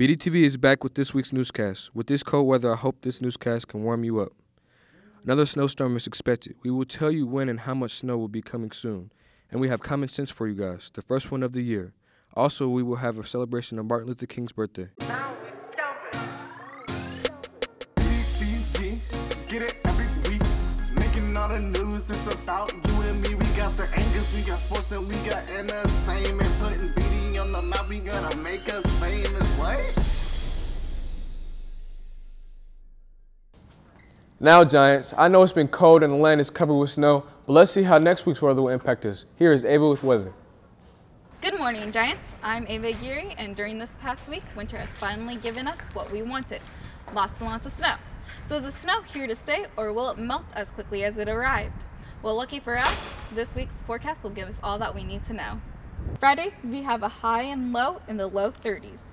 BDTV is back with this week's newscast. With this cold weather, I hope this newscast can warm you up. Another snowstorm is expected. We will tell you when and how much snow will be coming soon. And we have common sense for you guys, the first one of the year. Also, we will have a celebration of Martin Luther King's birthday. BDTV, get it every week. Making all the news, it's about you and me. We got the angles, we got sports, and we got entertainment. Putting BD on the map, we gonna make us famous. What? Now, Giants, I know it's been cold and the land is covered with snow, but let's see how next week's weather will impact us. Here is Ava with weather. Good morning, Giants. I'm Ava Geary, and during this past week, winter has finally given us what we wanted. Lots and lots of snow. So is the snow here to stay, or will it melt as quickly as it arrived? Well, lucky for us, this week's forecast will give us all that we need to know. Friday, we have a high and low in the low 30s.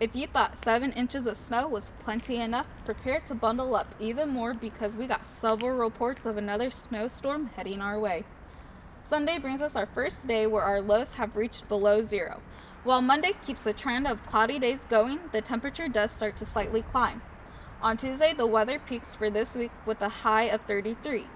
If you thought 7 inches of snow was plenty enough, prepare to bundle up even more because we got several reports of another snowstorm heading our way. Sunday brings us our first day where our lows have reached below 0. While Monday keeps the trend of cloudy days going, the temperature does start to slightly climb. On Tuesday, the weather peaks for this week with a high of 33.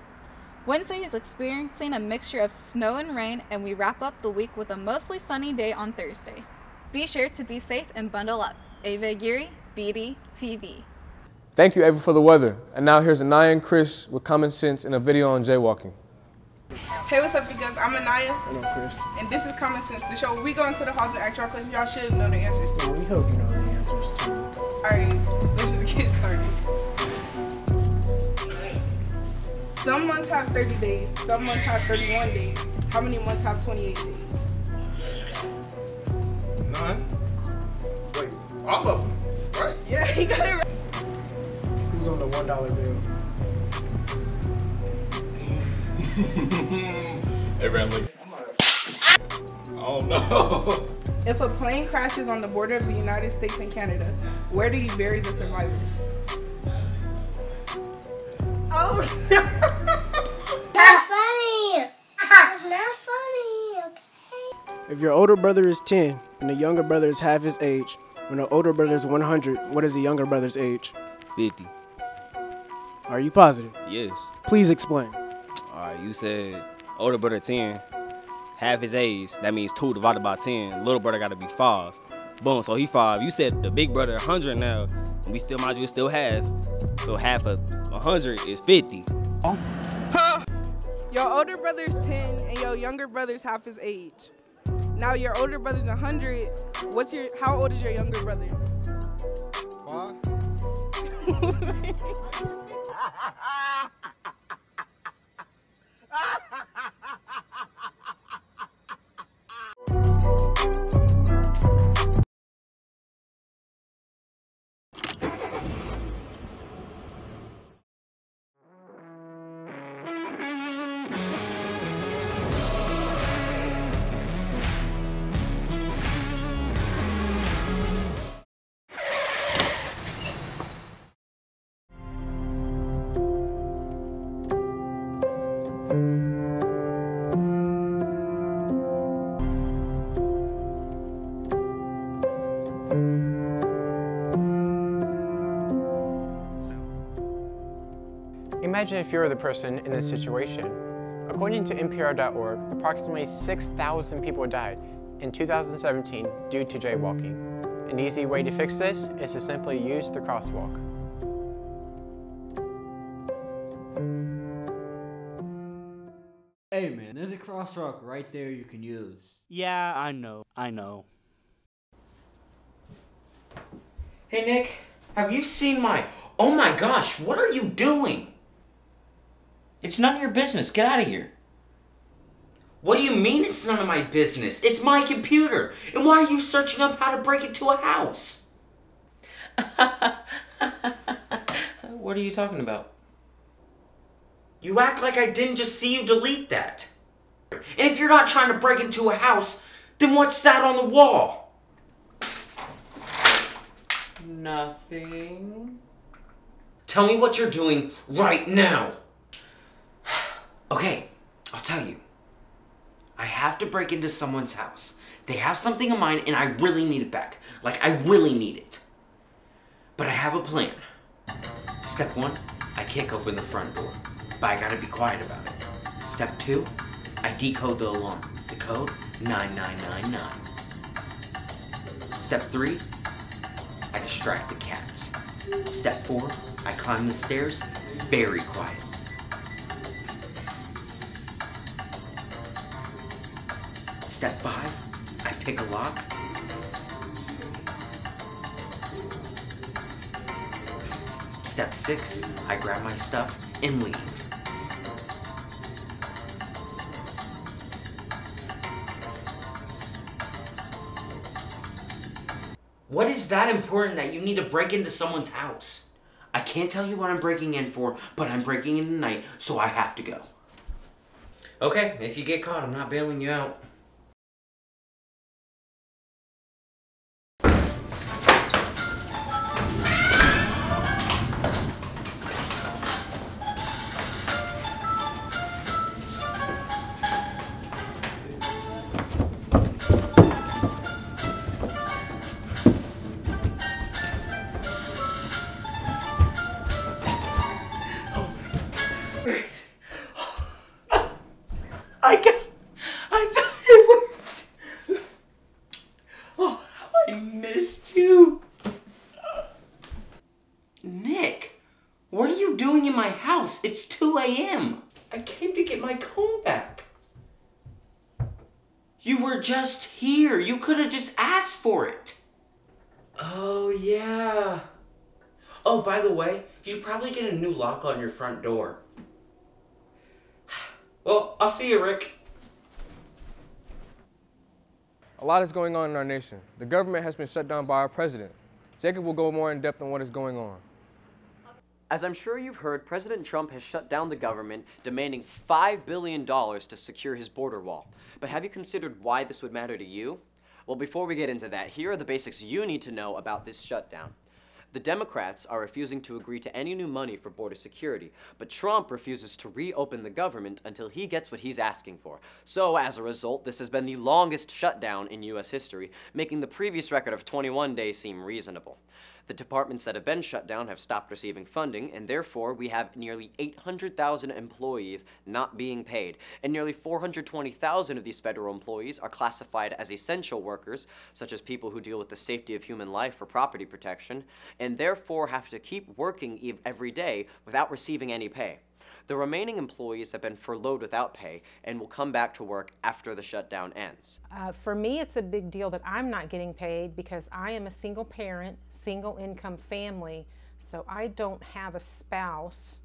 Wednesday is experiencing a mixture of snow and rain, and we wrap up the week with a mostly sunny day on Thursday. Be sure to be safe and bundle up. Ava Geary, BDTV. Thank you, Ava, for the weather. And now here's Anaya and Chris with common sense and a video on jaywalking. Hey, what's up, you guys? I'm Anaya. And I'm Chris. And this is Common Sense, the show where we go into the halls and ask y'all questions y'all should know the answers to. We hope you know the answers too. Alright, let's just get started. Some months have 30 days, some months have 31 days. How many months have 28 days? None. Wait, all of them, right? Yeah, he got it right. Who's on the $1 bill? Everyone like, oh no. If a plane crashes on the border of the United States and Canada, where do you bury the survivors? Oh no! Not funny. It's not funny, okay? If your older brother is 10 and the younger brother is half his age, when the older brother is 100, what is the younger brother's age? 50. Are you positive? Yes. Please explain. Alright, you said older brother 10, half his age. That means 2 divided by 10. Little brother got to be 5. Boom, so he 5. You said the big brother 100 now, and we still, mind you, still half. So half of 100 is 50. Your older brother's 10 and your younger brother's half his age. Now your older brother's 100. How old is your younger brother? 5. Imagine if you're the person in this situation. According to NPR.org, approximately 6,000 people died in 2017 due to jaywalking. An easy way to fix this is to simply use the crosswalk. Hey man, there's a crosswalk right there you can use. Yeah, I know. Hey Nick, have you seen my... Oh my gosh, what are you doing? It's none of your business. Get out of here. What do you mean it's none of my business? It's my computer. And why are you searching up how to break into a house? What are you talking about? You act like I didn't just see you delete that. And if you're not trying to break into a house, then what's that on the wall? Nothing. Tell me what you're doing right now. Okay, I'll tell you. I have to break into someone's house. They have something of mine and I really need it back. Like, I really need it. But I have a plan. Step 1, I kick open the front door, but I gotta be quiet about it. Step 2, I decode the alarm. The code, 9999. Step 3, I distract the cats. Step 4, I climb the stairs, very quiet. Step 5, I pick a lock. Step 6, I grab my stuff and leave. What is that important that you need to break into someone's house? I can't tell you what I'm breaking in for, but I'm breaking in tonight, so I have to go. Okay, if you get caught, I'm not bailing you out. I thought it worked. Oh, I missed you. Nick, what are you doing in my house? It's 2 a.m. I came to get my comb back. You were just here. You could have just asked for it. Oh, yeah. Oh, by the way, you should probably get a new lock on your front door. Well, I'll see you, Rick. A lot is going on in our nation. The government has been shut down by our president. Jacob will go more in depth on what is going on. As I'm sure you've heard, President Trump has shut down the government, demanding $5 billion to secure his border wall. But have you considered why this would matter to you? Well, before we get into that, here are the basics you need to know about this shutdown. The Democrats are refusing to agree to any new money for border security, but Trump refuses to reopen the government until he gets what he's asking for. So, as a result, this has been the longest shutdown in U.S. history, making the previous record of 21 days seem reasonable. The departments that have been shut down have stopped receiving funding, and therefore we have nearly 800,000 employees not being paid, and nearly 420,000 of these federal employees are classified as essential workers, such as people who deal with the safety of human life or property protection, and therefore have to keep working every day without receiving any pay. The remaining employees have been furloughed without pay and will come back to work after the shutdown ends. For me, it's a big deal that I'm not getting paid because I am a single parent, single income family, so I don't have a spouse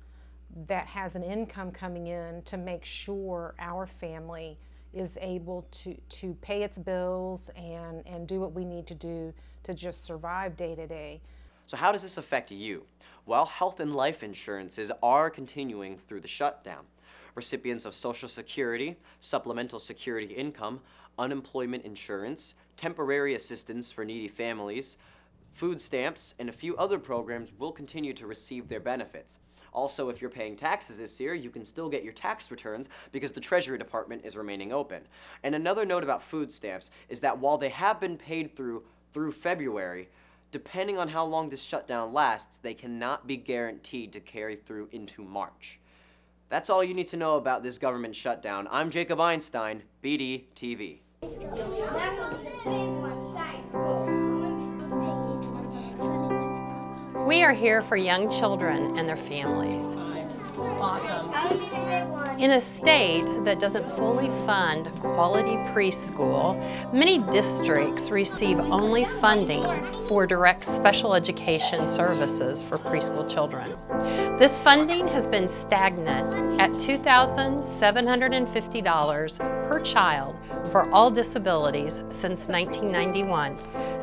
that has an income coming in to make sure our family is able to pay its bills and do what we need to do to just survive day to day. So how does this affect you? Well, health and life insurances are continuing through the shutdown. Recipients of Social Security, Supplemental Security Income, unemployment insurance, temporary assistance for needy families, food stamps, and a few other programs will continue to receive their benefits. Also, if you're paying taxes this year, you can still get your tax returns because the Treasury Department is remaining open. And another note about food stamps is that while they have been paid through February, depending on how long this shutdown lasts, they cannot be guaranteed to carry through into March. That's all you need to know about this government shutdown. I'm Jacob Einstein, BDTV. We are here for young children and their families. Awesome. In a state that doesn't fully fund quality preschool, many districts receive only funding for direct special education services for preschool children. This funding has been stagnant at $2,750 per child for all disabilities since 1991.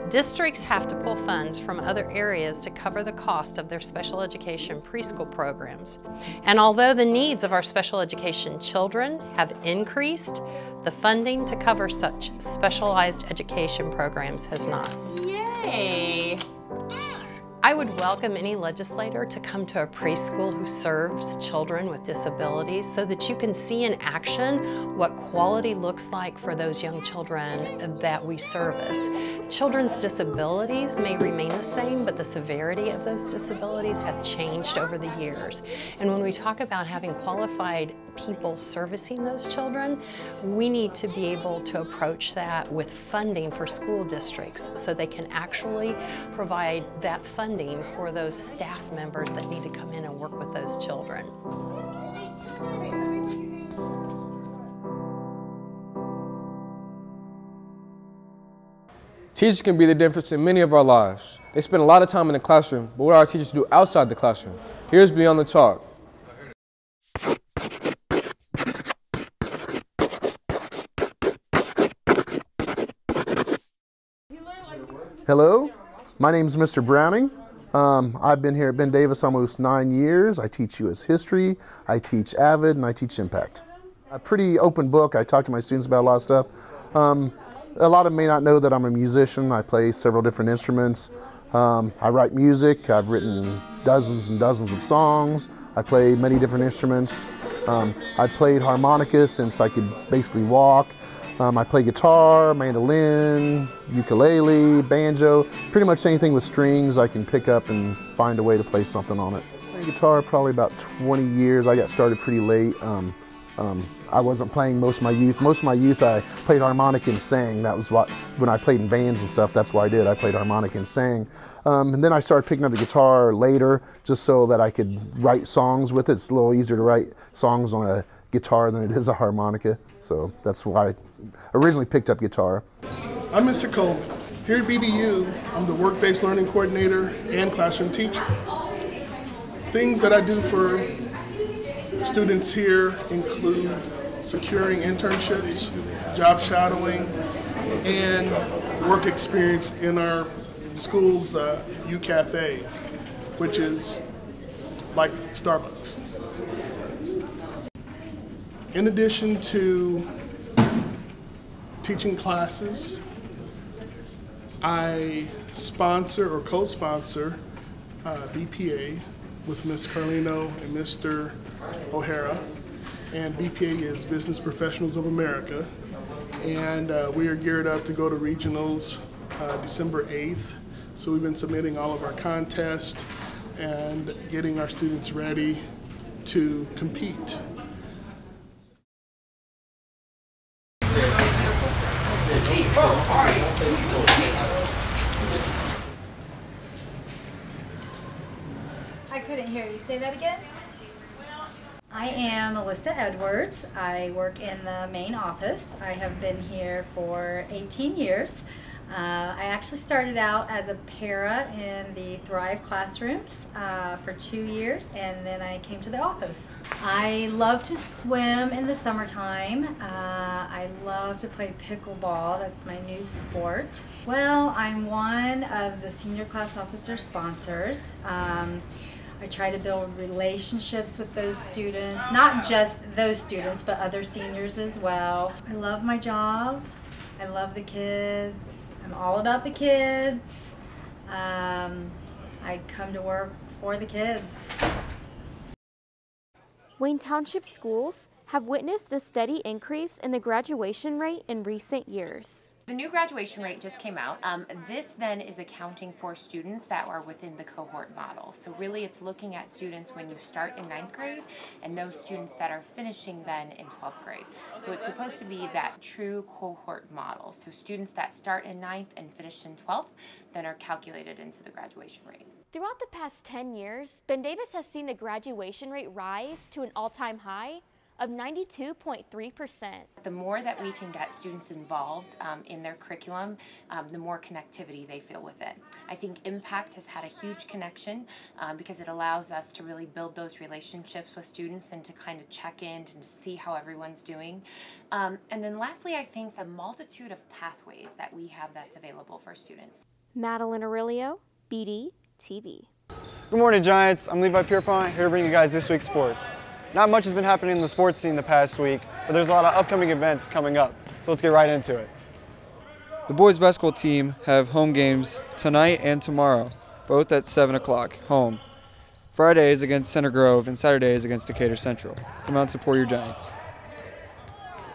Districts have to pull funds from other areas to cover the cost of their special education preschool programs. And although the needs of our special education children have increased, the funding to cover such specialized education programs has not. Yay! I would welcome any legislator to come to a preschool who serves children with disabilities so that you can see in action what quality looks like for those young children that we service. Children's disabilities may remain the same, but the severity of those disabilities have changed over the years. And when we talk about having qualified people servicing those children, we need to be able to approach that with funding for school districts so they can actually provide that funding for those staff members that need to come in and work with those children. Teachers can be the difference in many of our lives. They spend a lot of time in the classroom, but what do our teachers do outside the classroom? Here's Beyond the Talk. Hello, my name is Mr. Browning. I've been here at Ben Davis almost 9 years. I teach U.S. history, I teach AVID, and I teach Impact. A pretty open book. I talk to my students about a lot of stuff. A lot of them may not know that I'm a musician. I play several different instruments. I write music. I've written dozens and dozens of songs. I play many different instruments. I've played harmonica since I could basically walk. I play guitar, mandolin, ukulele, banjo, pretty much anything with strings I can pick up and find a way to play something on it. I played guitar probably about 20 years. I got started pretty late. I wasn't playing most of my youth. Most of my youth I played harmonica and sang. That was what, when I played in bands and stuff, that's what I did. I played harmonica and sang. And then I started picking up the guitar later just so that I could write songs with it. It's a little easier to write songs on a guitar than it is a harmonica. So that's why I originally picked up guitar. I'm Mr. Coleman. Here at BDU, I'm the work-based learning coordinator and classroom teacher. Things that I do for students here include securing internships, job shadowing, and work experience in our school's U-Cafe, which is like Starbucks. In addition to teaching classes, I sponsor or co-sponsor BPA with Ms. Carlino and Mr. O'Hara. And BPA is Business Professionals of America. And we are geared up to go to regionals December 8th. So we've been submitting all of our contests and getting our students ready to compete. I couldn't hear you. Say that again. I am Alyssa Edwards. I work in the main office. I have been here for 18 years. I actually started out as a para in the Thrive classrooms for 2 years, and then I came to the office. I love to swim in the summertime. I love to play pickleball. That's my new sport. Well, I'm one of the senior class officer sponsors. I try to build relationships with those students, not just those students, but other seniors as well. I love my job. I love the kids. I'm all about the kids. I come to work for the kids. Wayne Township schools have witnessed a steady increase in the graduation rate in recent years. The new graduation rate just came out. This then is accounting for students that are within the cohort model. So really it's looking at students when you start in 9th grade and those students that are finishing then in 12th grade. So it's supposed to be that true cohort model. So students that start in 9th and finish in 12th then are calculated into the graduation rate. Throughout the past 10 years, Ben Davis has seen the graduation rate rise to an all-time high of 92.3%. The more that we can get students involved in their curriculum, the more connectivity they feel with it. I think Impact has had a huge connection because it allows us to really build those relationships with students and to kind of check in and see how everyone's doing. And then lastly, I think the multitude of pathways that we have that's available for students. Madeline Aurelio, BDTV. Good morning, Giants. I'm Levi Pierpont, here to bring you guys this week's sports. Not much has been happening in the sports scene the past week, but there's a lot of upcoming events coming up, so let's get right into it. The boys basketball team have home games tonight and tomorrow. both at 7 o'clock, home. Fridays against Center Grove and Saturdays against Decatur Central. Come out and support your Giants.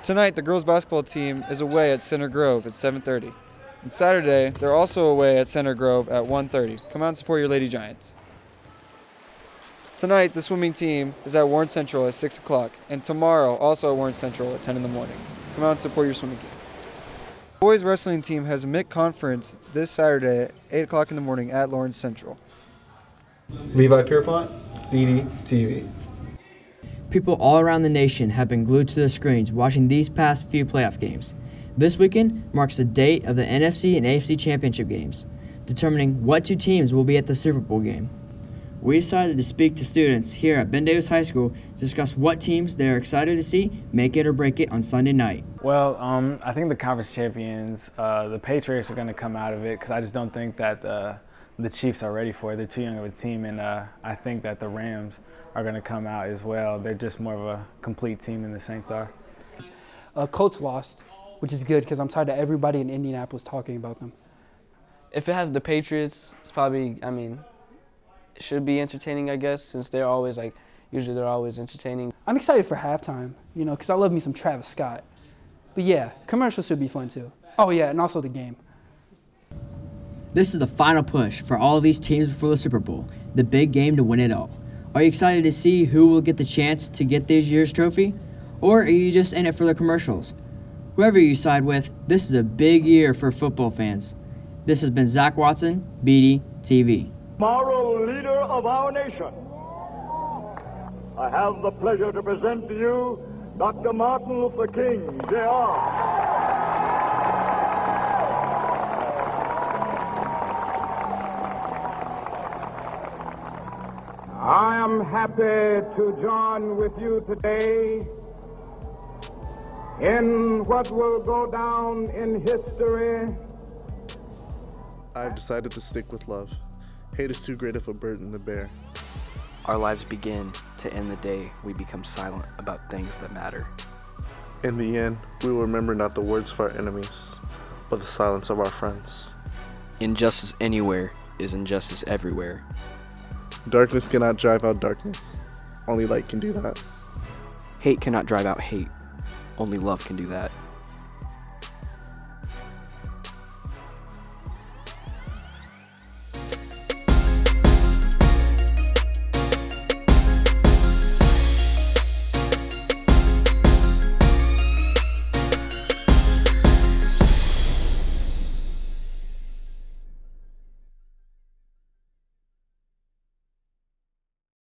Tonight, the girls basketball team is away at Center Grove at 7:30. And Saturday, they're also away at Center Grove at 1:30. Come out and support your Lady Giants. Tonight, the swimming team is at Warren Central at 6 o'clock, and tomorrow, also at Warren Central at 10 in the morning. Come out and support your swimming team. The boys wrestling team has a mid-conference this Saturday at 8 o'clock in the morning at Lawrence Central. Levi Pierpont, BDTV. People all around the nation have been glued to their screens watching these past few playoff games. This weekend marks the date of the NFC and AFC championship games, determining what two teams will be at the Super Bowl game. We decided to speak to students here at Ben Davis High School to discuss what teams they are excited to see make it or break it on Sunday night. Well, I think the conference champions, the Patriots, are going to come out of it because I just don't think that the Chiefs are ready for it. They're too young of a team, and I think that the Rams are going to come out as well. They're just more of a complete team than the Saints are. Colts lost, which is good because I'm tired of everybody in Indianapolis talking about them. If it has the Patriots, it's probably, it should be entertaining, I guess, since they're always usually they're always entertaining. I'm excited for halftime, because I love me some Travis Scott. But yeah, commercials should be fun too. Oh yeah, and also the game. This is the final push for all these teams before the Super Bowl, the big game to win it all. Are you excited to see who will get the chance to get this year's trophy? Or are you just in it for the commercials? Whoever you side with, this is a big year for football fans. This has been Zach Watson, BDTV. Moral leader of our nation, I have the pleasure to present to you Dr. Martin Luther King, Jr. I am happy to join with you today in what will go down in history. I've decided to stick with love. Hate is too great of a burden to bear. Our lives begin to end the day we become silent about things that matter. In the end, we will remember not the words of our enemies, but the silence of our friends. Injustice anywhere is injustice everywhere. Darkness cannot drive out darkness. Only light can do that. Hate cannot drive out hate. Only love can do that.